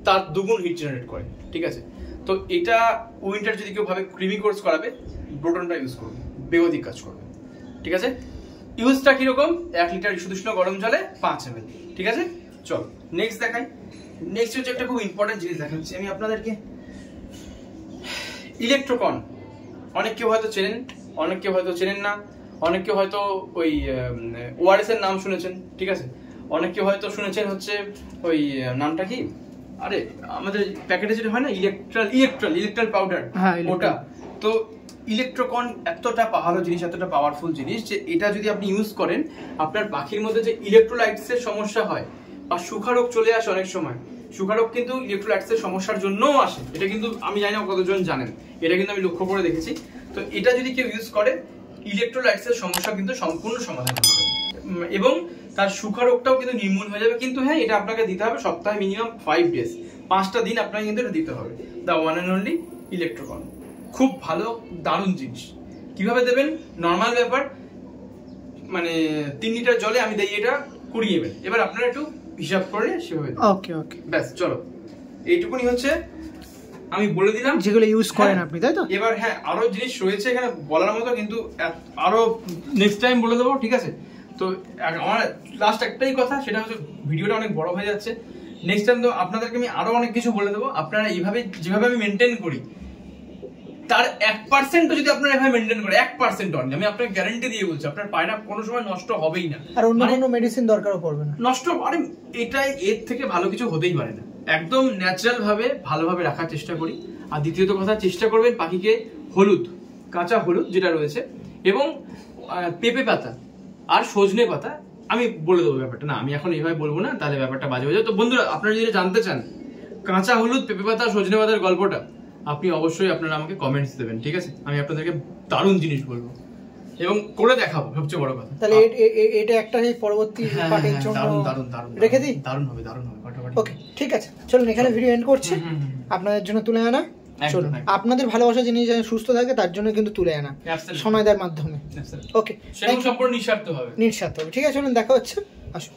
Speaker 1: তার দ্বিগুণ হিট জেনারেট করে। ঠিক আছে, তো এটা উইন্টার যদি কেউ ভাবে ক্রিমি কোর্স করাবে, ব্রোটনটা ইউজ করবে, বেগতিক কাজ করবে। ঠিক আছে, ইউজটা কিরকম? 1 লিটার সুদুষ্ণ গরম জলে 5 ml। ঠিক আছে, চল নেক্সট দেখাই। নেক্সট হচ্ছে একটা খুব ইম্পর্টেন্ট জিনিস দেখাচ্ছি আমি আপনাদেরকে, ইলেকট্রোকন। অনেক কেউ হয়তো চেনেন, অনেক কেউ হয়তো চেনেন না, অনেক কেউ হয়তো ওই ওআরএস এর নাম শুনেছেন। ঠিক আছে, অনেক কেউ হয়তো শুনেছেন হচ্ছে ওই নামটা কি, আরে আমাদের প্যাকেটে যেটা হয় না ইলেকট্রাল পাউডার,
Speaker 2: হ্যাঁ,
Speaker 1: ওটা। তো ইলেকট্রোকন এতটা ভালো জিনিস, এতটা পাওয়ারফুল জিনিস যে এটা যদি আপনি ইউজ করেন, আপনার পাখির মধ্যে যে ইলেকট্রোলাইটসের সমস্যা হয় বা সুখারোগ চলে আসে অনেক সময়, সুখারোগ কিন্তু ইলেকট্রোলাইটসের সমস্যার জন্যও আসে। এটা কিন্তু আমি জানি না কতজন জানেন, এটা কিন্তু আমি লক্ষ্য করে দেখেছি। তো এটা যদি কেউ ইউজ করে, ইলেকট্রোলাইটসের সমস্যা কিন্তু সম্পূর্ণ সমাধান হবে এবং তার সুখারোগটাও কিন্তু নির্মূল হয়ে যাবে। কিন্তু হ্যাঁ, এটা আপনাকে দিতে হবে সপ্তাহে মিনিমাম 5 ডেজ, 5টা দিন আপনাকে কিন্তু এটা দিতে হবে। দ্য ওয়ান অ্যান্ড অনলি ইলেকট্রোকন, খুব ভালো দারুণ জিনিস। কিভাবে দেবেন? নর্মাল ব্যাপার, মানে 3 লিটার জলে আমি দিই এটা 20 ml। এবার আপনারা একটু হিসাব করে সেভাবে
Speaker 2: ওকে
Speaker 1: ব্যাস, চলো এইটুকুনি হচ্ছে আমি বলে দিলাম
Speaker 2: যেগুলো ইউজ করেন আপনি, তাই তো?
Speaker 1: এবার হ্যাঁ, আরো জিনিস রয়েছে এখানে বলার মতো, কিন্তু আরো নেক্সট টাইম বলে দেবো, ঠিক আছে? তো আমার লাস্ট একটাই কথা, সেটা হচ্ছে ভিডিওটা অনেক বড় হয়ে যাচ্ছে। নেক্সট টাইম তো আপনাদেরকে আমি আরো অনেক কিছু বলে দেবো। আপনারা এইভাবে যেভাবে আমি মেনটেন করি, তার 1% যদি আপনারা এভাবে মেনটেন করে, 1% অনলি, আমি আপনাকে গ্যারান্টি দিয়ে বলছি, আপনার পায়রা কোনো সময় নষ্ট হবেই না।
Speaker 2: আর অন্য কোনো মেডিসিন দরকারও পড়বে না
Speaker 1: নষ্ট। আরে এটাই, এর থেকে ভালো কিছু হতেই পারে না। একদম ন্যাচারাল ভাবে ভালোভাবে রাখার চেষ্টা করি। আর দ্বিতীয়ত কথা, চেষ্টা করবেন পাখিকে হলুদ, কাঁচা হলুদ যেটা রয়েছে, এবং পেঁপে পাতা আর সজনে পাতা, আমি বলে দেবো ব্যাপারটা, না আমি এখন এইভাবে বলবো না, তাহলে ব্যাপারটা বাজে হয়ে যাবে। তো বন্ধুরা, আপনারা যদি জানতে চান কাঁচা হলুদ, পেঁপে পাতা, সজনে পাতার গল্পটা, আপনি অবশ্যই আপনারা আমাকে কমেন্টস দেবেন, ঠিক আছে? আমি আপনাদেরকে দারুণ জিনিস বলবো এবং করে দেখাবো, সবচেয়ে বড় কথা।
Speaker 2: তাহলে এটা একটা পরবর্তী পার্টের জন্য
Speaker 1: দারুণ
Speaker 2: রেখে দিই।
Speaker 1: দারুণ হবে।
Speaker 2: ওকে, ঠিক আছে, চলুন এখানে ভিডিও এন্ড করছি। আপনাদের জন্য তুলে আনা, চলুন আপনাদের ভালোবাসা জিনিস যেন সুস্থ থাকে, তার জন্য কিন্তু তুলে আনা সময়দার মাধ্যমে। ওকে,
Speaker 1: সেটা সম্পূর্ণ নিঃস্বার্থ হবে।
Speaker 2: ঠিক আছে, চলুন দেখা হচ্ছে, আসুন।